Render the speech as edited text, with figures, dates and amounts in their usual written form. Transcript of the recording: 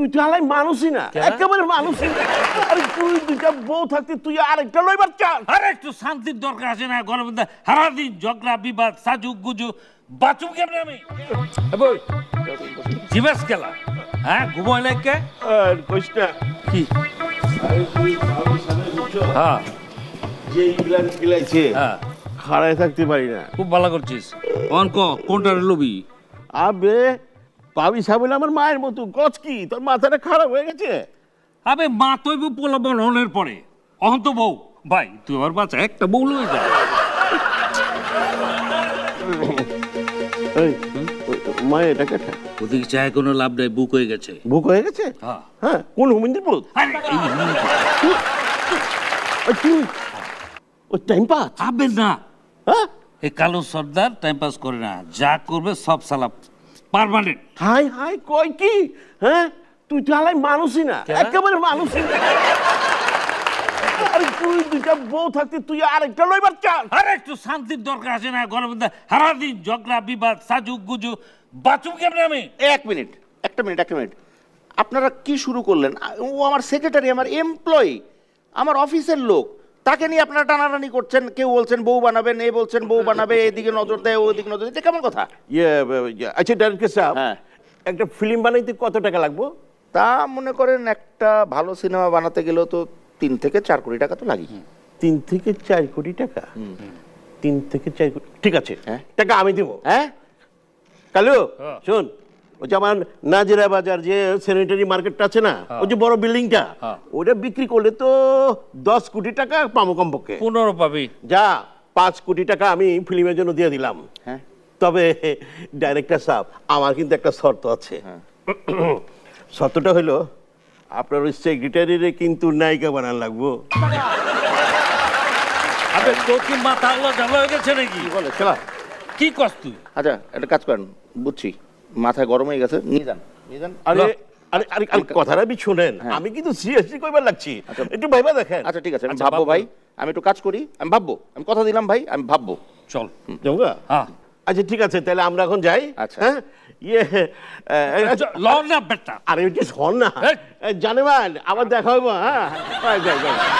তুই তো আলাই মানুষই না, একেবারে মানুষই না। আরে তুই দুইটা বউ থাকতে তুই আরেকটা লইবার চাস? আরে একটু শান্তির দরকার আছে না ঘরের মধ্যে সারাদিন ঝগড়া বিবাদ সাজুক গুজু বাঁচুম কেমনে আমি জিবাস খেলা হ্যাঁ ঘুমাই লাগে আর কইস না কি আরে তুই ভালো সামনে বুঝছো হ্যাঁ যে ইংল্যান্ড খেলাইছে হ্যাঁ খাড়ায় থাকতে পারি না। খুব ভালো করছিস অনক কোনটা লবি আবে পাবি সাবলে আমার মায়ের মতো গছ কি তোর মাথাটা খারাপ হয়ে গেছে? আবে মা তৈব পোলাবন হনের পরে অহন তো বউ ভাই তুই আমার বাচ্চা একটা বউ লয়ে যা এই মায়ের এটা কেটে ওদিকে চায় কোনো লাভ নাই বুক হয়ে গেছে বুক হয়ে গেছে। হ্যাঁ হ্যাঁ কোন হুমিন্দির পুত? আরে এই তুই ওই টাইম পাস? আবে না হ্যাঁ এই কালো সর্দার টাইম পাস করে না যা করবে সব সালা পার্মানেন্ট হাই হাই কই কি? হ্যাঁ তুই তো আলাই মানুষই না, একেবারে মানুষই না। আরে তুই দুইটা বউ থাকতে তুই আরেকটা লইবার চাস? আরে একটু শান্তির দরকার আছে না ঘরের মধ্যে সারাদিন ঝগড়া বিবাদ সাজুক গুজু বাঁচুম কেমনে আমি এক মিনিট একটা মিনিট আপনারা কি শুরু করলেন? ও আমার সেক্রেটারি, আমার এমপ্লয়ি, আমার অফিসের লোক, তাকে নিয়ে আপনারা টানাটানি করছেন। কেউ বলছেন বউ বানাবেন, এ বলছেন বউ বানাবে, এদিকে নজর দেয় ওদিকে নজর দেয়, এটা কেমন কথা? আচ্ছা ডাইরেক্টর সাহেব, হ্যাঁ। একটা ফিল্ম বানাইতে কত টাকা লাগবে? তা মনে করেন একটা ভালো সিনেমা বানাতে গেলেও তো 3 থেকে 4 কোটি টাকা তো লাগে। 3 থেকে 4 কোটি টাকা? 3 থেকে 4 কোটি, ঠিক আছে, হ্যাঁ। টাকা আমি দেবো। হ্যাঁ কালু শোন, ওই যে আমার নাজিরা বাজার যে স্যানিটারি মার্কেটটা আছে না, ওই যে বড় বিল্ডিংটা, ওটা বিক্রি করলে তো 10 কোটি টাকা পাবো কমপক্ষে। 15 পাবি যা 5 কোটি টাকা আমি ফিল্মের জন্য দিয়ে দিলাম। হ্যাঁ তবে ডাইরেক্টর সাহেব, আমার কিন্তু একটা শর্ত আছে। শর্তটা হলো আপনার ওই সেক্রেটারিরে কিন্তু নায়িকা বানান লাগবো। আবে তোর কি মাথা আলো ঝালো হয়ে গেছে নাকি বলে চলা। কি কস তুই আচ্ছা একটা কাজ করেন, বুঝছি মাথায় গরম হয়ে গেছে, নিয়ে যান। আরে আরে আরে আরে কথাটা আমি শুনেন, আমি কিন্তু সিরিয়াসলি কইবার লাগছি, একটু ভাইবা দেখেন। আচ্ছা ঠিক আছে, আমি ভাববো ভাই, আমি একটু কাজ করি, আমি ভাববো, আমি কথা দিলাম ভাই, আমি ভাববো। চল যাওগা? হ্যাঁ আচ্ছা ঠিক আছে, তাহলে আমরা এখন যাই। আচ্ছা। হ্যাঁ ইয়ে লন না বেটা আরে ওইটা শোন না, এই। জানেমান আবার দেখা হইব। হ্যাঁ যাই যাই।